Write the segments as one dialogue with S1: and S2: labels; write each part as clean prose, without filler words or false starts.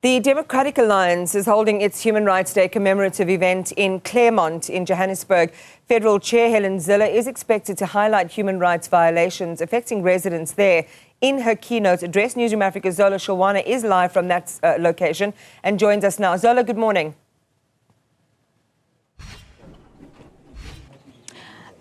S1: The Democratic Alliance is holding its Human Rights Day commemorative event in Claremont in Johannesburg. Federal Chair Helen Zille is expected to highlight human rights violations affecting residents there in her keynote address. Newzroom Afrika's Zola Sholwana is live from that location and joins us now. Zola, good morning.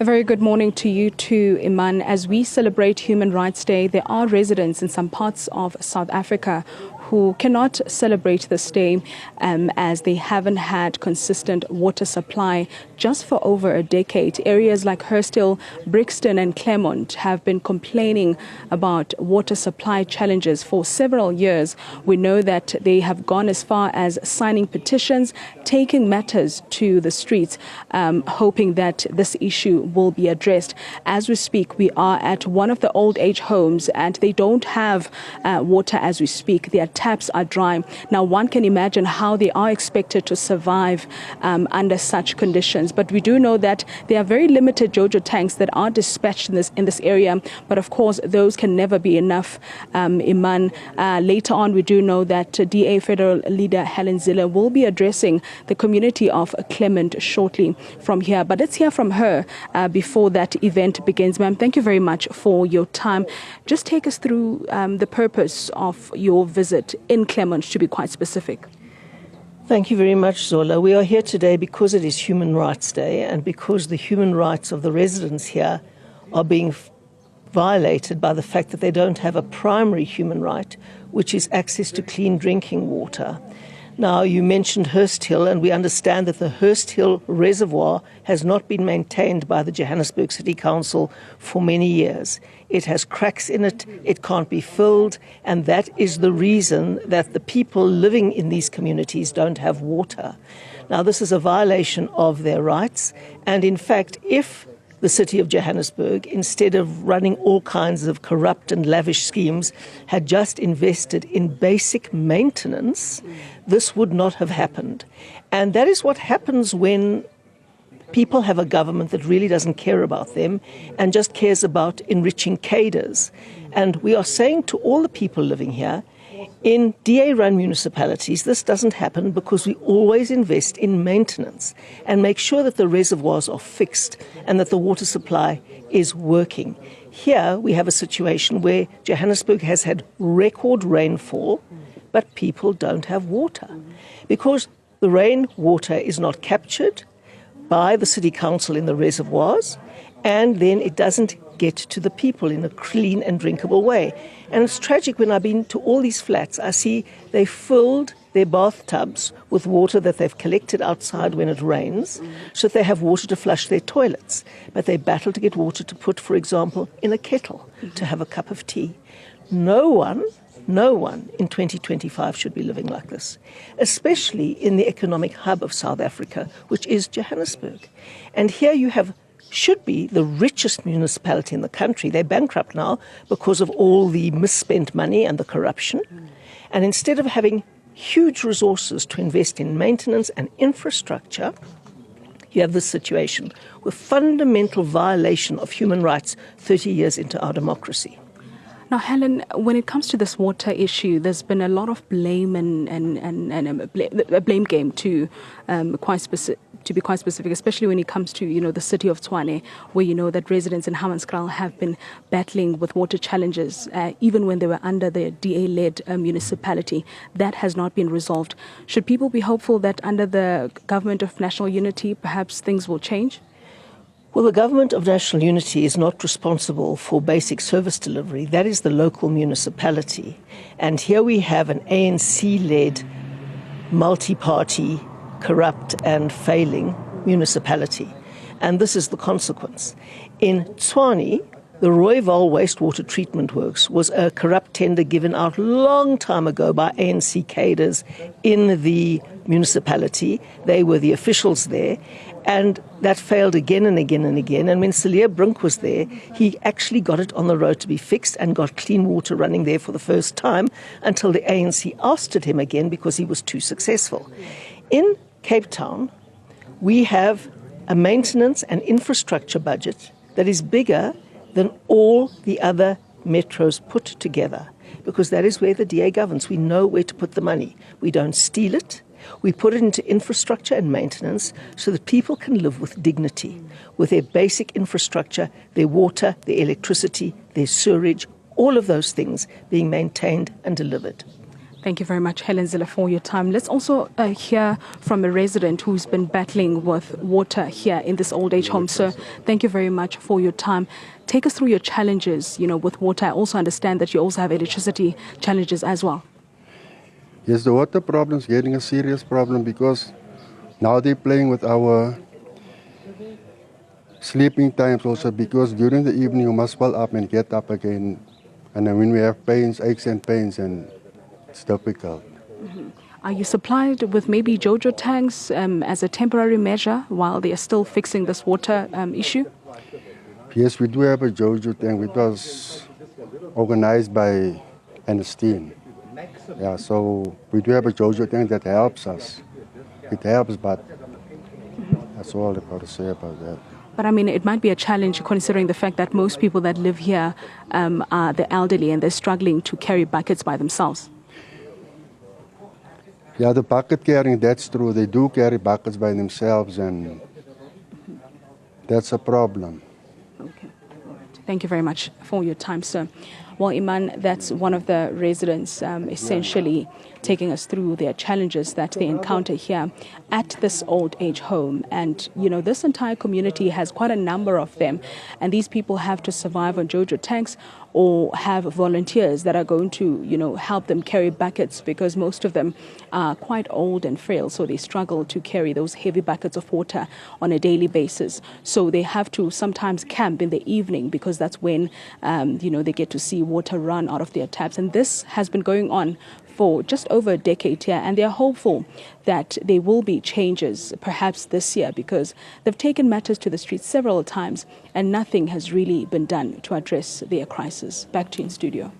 S2: A very good morning to you too, Iman. As we celebrate Human Rights Day, there are residents in some parts of South Africa who cannot celebrate this day as they haven't had consistent water supply just for over a decade. Areas like Hurstville, Brixton and Claremont have been complaining about water supply challenges for several years. We know that they have gone as far as signing petitions, taking matters to the streets, hoping that this issue will be addressed. As we speak, we are at one of the old age homes and they don't have water as we speak. Their taps are dry. Now, one can imagine how they are expected to survive under such conditions. But we do know that there are very limited JoJo tanks that are dispatched in this area. But of course, those can never be enough. Iman, later on, we do know that DA Federal Leader Helen Zille will be addressing the community of Claremont shortly from here. But let's hear from her before that event begins. Ma'am, thank you very much for your time. Just take us through the purpose of your visit in Claremont, to be quite specific.
S3: Thank you very much, Zola. We are here today because it is Human Rights Day and because the human rights of the residents here are being violated by the fact that they don't have a primary human right, which is access to clean drinking water. Now, you mentioned Hurstville, and we understand that the Hurstville Reservoir has not been maintained by the Johannesburg City Council for many years. It has cracks in it, it can't be filled, and that is the reason that the people living in these communities don't have water. Now, this is a violation of their rights, and in fact, if the city of Johannesburg, instead of running all kinds of corrupt and lavish schemes, had just invested in basic maintenance, this would not have happened. And that is what happens when people have a government that really doesn't care about them and just cares about enriching cadres. And we are saying to all the people living here, in DA-run municipalities, this doesn't happen because we always invest in maintenance and make sure that the reservoirs are fixed and that the water supply is working. Here we have a situation where Johannesburg has had record rainfall, but people don't have water because the rainwater is not captured by the city council in the reservoirs, and then it doesn't get to the people in a clean and drinkable way. And it's tragic when I've been to all these flats, I see they filled their bathtubs with water that they've collected outside when it rains, so that they have water to flush their toilets. But they battle to get water to put, for example, in a kettle to have a cup of tea. No one in 2025 should be living like this, especially in the economic hub of South Africa, which is Johannesburg. And here you should be the richest municipality in the country. They're bankrupt now because of all the misspent money and the corruption. And instead of having huge resources to invest in maintenance and infrastructure, you have this situation with fundamental violation of human rights 30 years into our democracy.
S2: Now, Helen, when it comes to this water issue, there's been a lot of blame and a blame game to be quite specific, especially when it comes to, the city of Tshwane, where that residents in Hammanskraal have been battling with water challenges, even when they were under the DA-led municipality. That has not been resolved. Should people be hopeful that under the government of national unity, perhaps things will change?
S3: Well, the government of national unity is not responsible for basic service delivery. That is the local municipality. And here we have an ANC-led, multi-party, corrupt and failing municipality. And this is the consequence. In Tshwane, the Rooiwal wastewater treatment works was a corrupt tender given out long time ago by ANC cadres in the municipality. They were the officials there. And that failed again and again and again. And when Celia Brink was there, he actually got it on the road to be fixed and got clean water running there for the first time until the ANC ousted him again because he was too successful. In Cape Town, we have a maintenance and infrastructure budget that is bigger than all the other metros put together. because that is where the DA governs. We know where to put the money. We don't steal it. We put it into infrastructure and maintenance so that people can live with dignity, with their basic infrastructure, their water, their electricity, their sewerage, all of those things being maintained and delivered.
S2: Thank you very much, Helen Zille, for your time. Let's also hear from a resident who's been battling with water here in this old age home. Sir, thank you very much for your time. Take us through your challenges, with water. I also understand that you also have electricity challenges as well.
S4: Yes, the water problem is getting a serious problem because now they're playing with our sleeping times also, because during the evening you must well up and get up again. And then when we have pains, aches and pains, and it's difficult.
S2: Mm-hmm. Are you supplied with maybe JoJo tanks as a temporary measure while they are still fixing this water issue?
S4: Yes, we do have a JoJo tank, which was organized by Ernestine. Yeah, so we do have a JoJo tank that helps us. It helps, but that's all I've got to say about that.
S2: But I mean, it might be a challenge considering the fact that most people that live here are the elderly and they're struggling to carry buckets by themselves.
S4: Yeah, the bucket carrying, that's true. They do carry buckets by themselves, and that's a problem.
S2: Okay. All right. Thank you very much for your time, sir. Well, Iman, that's one of the residents essentially taking us through their challenges that they encounter here at this old age home. And, this entire community has quite a number of them. And these people have to survive on JoJo tanks or have volunteers that are going to, help them carry buckets, because most of them are quite old and frail. So they struggle to carry those heavy buckets of water on a daily basis. So they have to sometimes camp in the evening because that's when, they get to see water run out of their taps. And this has been going on for just over a decade here, and they're hopeful that there will be changes perhaps this year, because they've taken matters to the streets several times and nothing has really been done to address their crisis. Back to you in studio.